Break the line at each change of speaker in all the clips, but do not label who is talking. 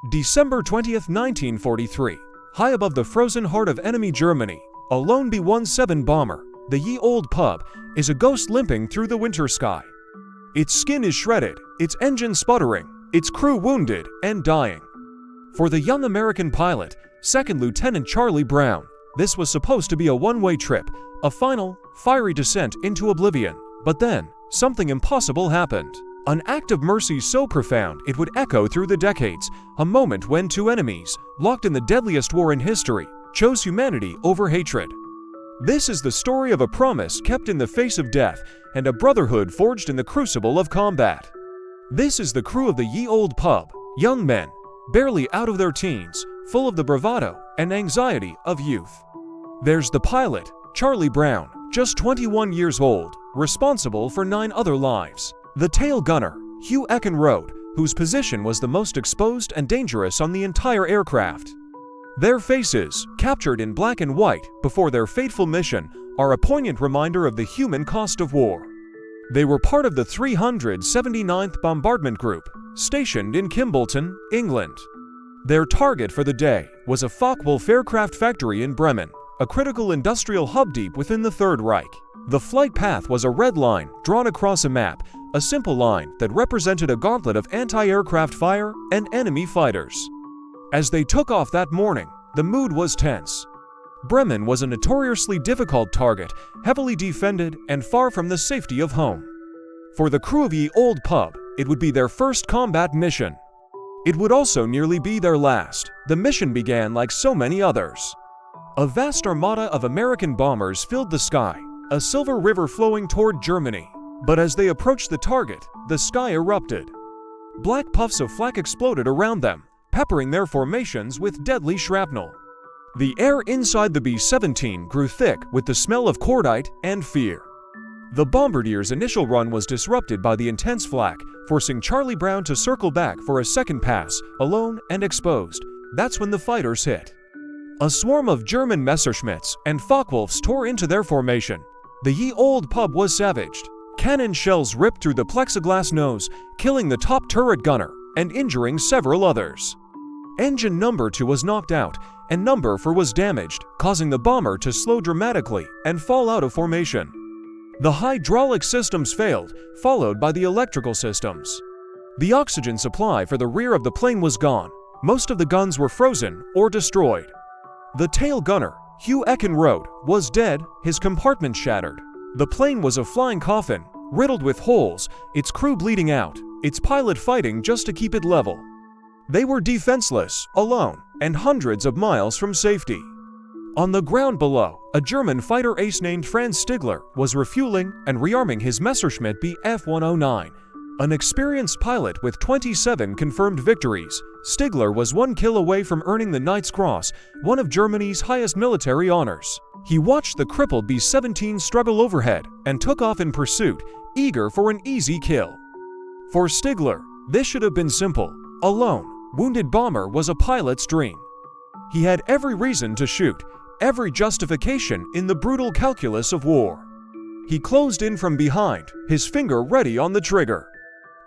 December 20th, 1943. High above the frozen heart of enemy Germany, a lone B-17 bomber, the Ye Olde Pub, is a ghost limping through the winter sky. Its skin is shredded, its engine sputtering, its crew wounded and dying. For the young American pilot, Second Lieutenant Charlie Brown, this was supposed to be a one-way trip, a final, fiery descent into oblivion. But then, something impossible happened. An act of mercy so profound it would echo through the decades, a moment when two enemies, locked in the deadliest war in history, chose humanity over hatred. This is the story of a promise kept in the face of death and a brotherhood forged in the crucible of combat. This is the crew of the Ye Olde Pub, young men, barely out of their teens, full of the bravado and anxiety of youth. There's the pilot, Charlie Brown, just 21 years old, responsible for 9 other lives. The tail gunner, Hugh Eckenrode, whose position was the most exposed and dangerous on the entire aircraft. Their faces, captured in black and white before their fateful mission, are a poignant reminder of the human cost of war. They were part of the 379th Bombardment Group, stationed in Kimbolton, England. Their target for the day was a Focke-Wulf aircraft factory in Bremen, a critical industrial hub deep within the Third Reich. The flight path was a red line drawn across a map, a simple line that represented a gauntlet of anti-aircraft fire and enemy fighters. As they took off that morning, the mood was tense. Bremen was a notoriously difficult target, heavily defended and far from the safety of home. For the crew of Ye Olde Pub, it would be their first combat mission. It would also nearly be their last. The mission began like so many others. A vast armada of American bombers filled the sky, a silver river flowing toward Germany. But as they approached the target, the sky erupted. Black puffs of flak exploded around them, peppering their formations with deadly shrapnel. The air inside the B-17 grew thick with the smell of cordite and fear. The bombardier's initial run was disrupted by the intense flak, forcing Charlie Brown to circle back for a second pass, alone and exposed. That's when the fighters hit. A swarm of German Messerschmitts and Focke-Wulfs tore into their formation. The Ye Olde Pub was savaged. Cannon shells ripped through the plexiglass nose, killing the top turret gunner and injuring several others. Engine number 2 was knocked out, and number 4 was damaged, causing the bomber to slow dramatically and fall out of formation. The hydraulic systems failed, followed by the electrical systems. The oxygen supply for the rear of the plane was gone. Most of the guns were frozen or destroyed. The tail gunner, Hugh Eckenrode, was dead, his compartment shattered. The plane was a flying coffin, riddled with holes, its crew bleeding out, its pilot fighting just to keep it level. They were defenseless, alone, and hundreds of miles from safety. On the ground below, a German fighter ace named Franz Stigler was refueling and rearming his Messerschmitt Bf-109. An experienced pilot with 27 confirmed victories, Stigler was 1 kill away from earning the Knight's Cross, one of Germany's highest military honors. He watched the crippled B-17 struggle overhead and took off in pursuit, eager for an easy kill. For Stigler, this should have been simple. A lone, wounded bomber was a pilot's dream. He had every reason to shoot, every justification in the brutal calculus of war. He closed in from behind, his finger ready on the trigger.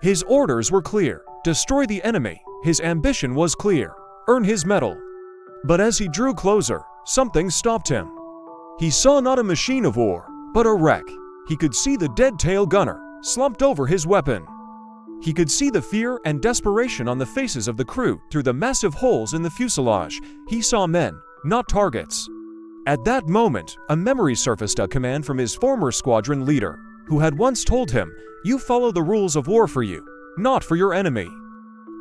His orders were clear: destroy the enemy. His ambition was clear: earn his medal. But as he drew closer, something stopped him. He saw not a machine of war, but a wreck. He could see the dead tail gunner, slumped over his weapon. He could see the fear and desperation on the faces of the crew through the massive holes in the fuselage. He saw men, not targets. At that moment, a memory surfaced, a command from his former squadron leader, who had once told him, "You follow the rules of war for you, not for your enemy.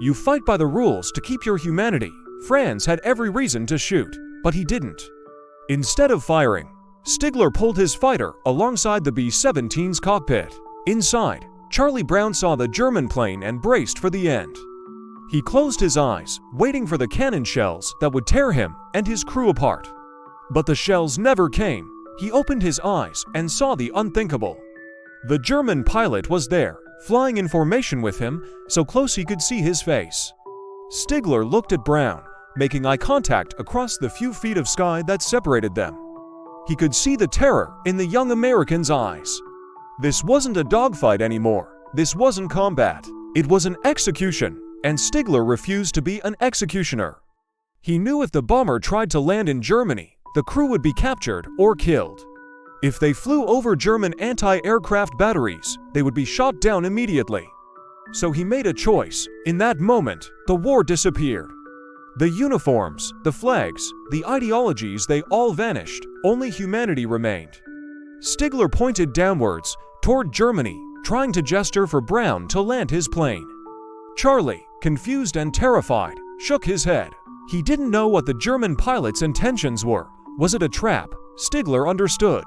You fight by the rules to keep your humanity." Franz had every reason to shoot, but he didn't. Instead of firing, Stigler pulled his fighter alongside the B-17's cockpit. Inside, Charlie Brown saw the German plane and braced for the end. He closed his eyes, waiting for the cannon shells that would tear him and his crew apart. But the shells never came. He opened his eyes and saw the unthinkable. The German pilot was there, flying in formation with him, so close he could see his face. Stigler looked at Brown, making eye contact across the few feet of sky that separated them. He could see the terror in the young American's eyes. This wasn't a dogfight anymore. This wasn't combat. It was an execution, and Stigler refused to be an executioner. He knew if the bomber tried to land in Germany, the crew would be captured or killed. If they flew over German anti-aircraft batteries, they would be shot down immediately. So he made a choice. In that moment, the war disappeared. The uniforms, the flags, the ideologies, they all vanished. Only humanity remained. Stigler pointed downwards, toward Germany, trying to gesture for Brown to land his plane. Charlie, confused and terrified, shook his head. He didn't know what the German pilot's intentions were. Was it a trap? Stigler understood.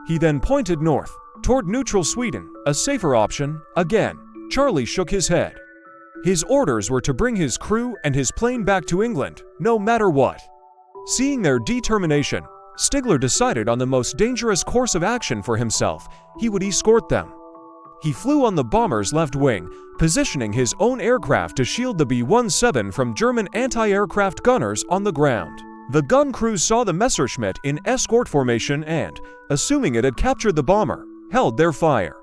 He then pointed north, toward neutral Sweden, a safer option. Again, Charlie shook his head. His orders were to bring his crew and his plane back to England, no matter what. Seeing their determination, Stigler decided on the most dangerous course of action for himself. He would escort them. He flew on the bomber's left wing, positioning his own aircraft to shield the B-17 from German anti-aircraft gunners on the ground. The gun crews saw the Messerschmitt in escort formation and, assuming it had captured the bomber, held their fire.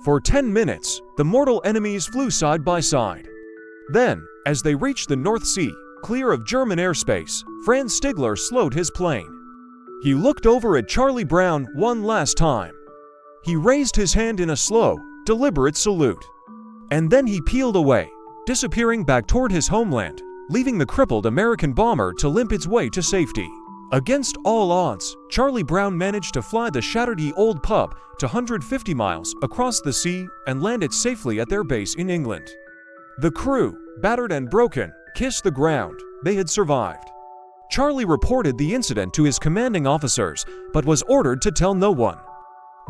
For 10 minutes, the mortal enemies flew side by side. Then, as they reached the North Sea, clear of German airspace, Franz Stigler slowed his plane. He looked over at Charlie Brown one last time. He raised his hand in a slow, deliberate salute. And then he peeled away, disappearing back toward his homeland, leaving the crippled American bomber to limp its way to safety. Against all odds, Charlie Brown managed to fly the shattered Ye Old Pub to 150 miles across the sea and land it safely at their base in England. The crew, battered and broken, kissed the ground. They had survived. Charlie reported the incident to his commanding officers, but was ordered to tell no one.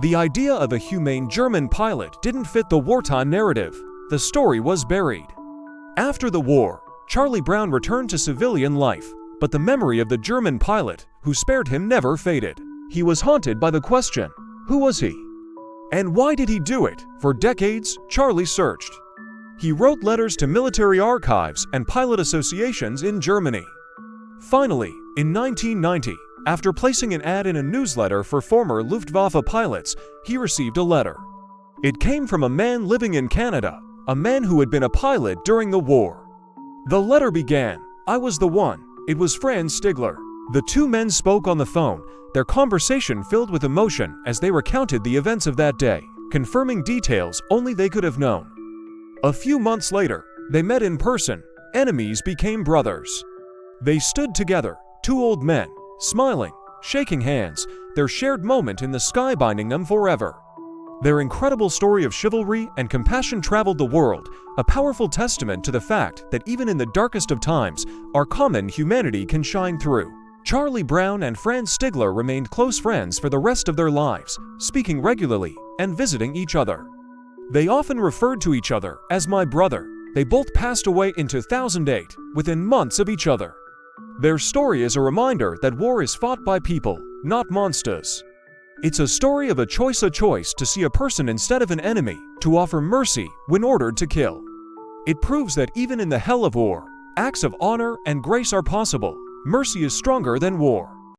The idea of a humane German pilot didn't fit the wartime narrative. The story was buried. After the war, Charlie Brown returned to civilian life, but the memory of the German pilot who spared him never faded. He was haunted by the question, who was he? And why did he do it? For decades, Charlie searched. He wrote letters to military archives and pilot associations in Germany. Finally, in 1990, after placing an ad in a newsletter for former Luftwaffe pilots, he received a letter. It came from a man living in Canada, a man who had been a pilot during the war. The letter began, "I was the one." It was Franz Stigler. The two men spoke on the phone, their conversation filled with emotion as they recounted the events of that day, confirming details only they could have known. A few months later, they met in person. Enemies became brothers. They stood together, two old men, smiling, shaking hands, their shared moment in the sky binding them forever. Their incredible story of chivalry and compassion traveled the world, a powerful testament to the fact that even in the darkest of times, our common humanity can shine through. Charlie Brown and Franz Stigler remained close friends for the rest of their lives, speaking regularly and visiting each other. They often referred to each other as "my brother." They both passed away in 2008, within months of each other. Their story is a reminder that war is fought by people, not monsters. It's a story of a choice to see a person instead of an enemy, to offer mercy when ordered to kill. It proves that even in the hell of war, acts of honor and grace are possible. Mercy is stronger than war.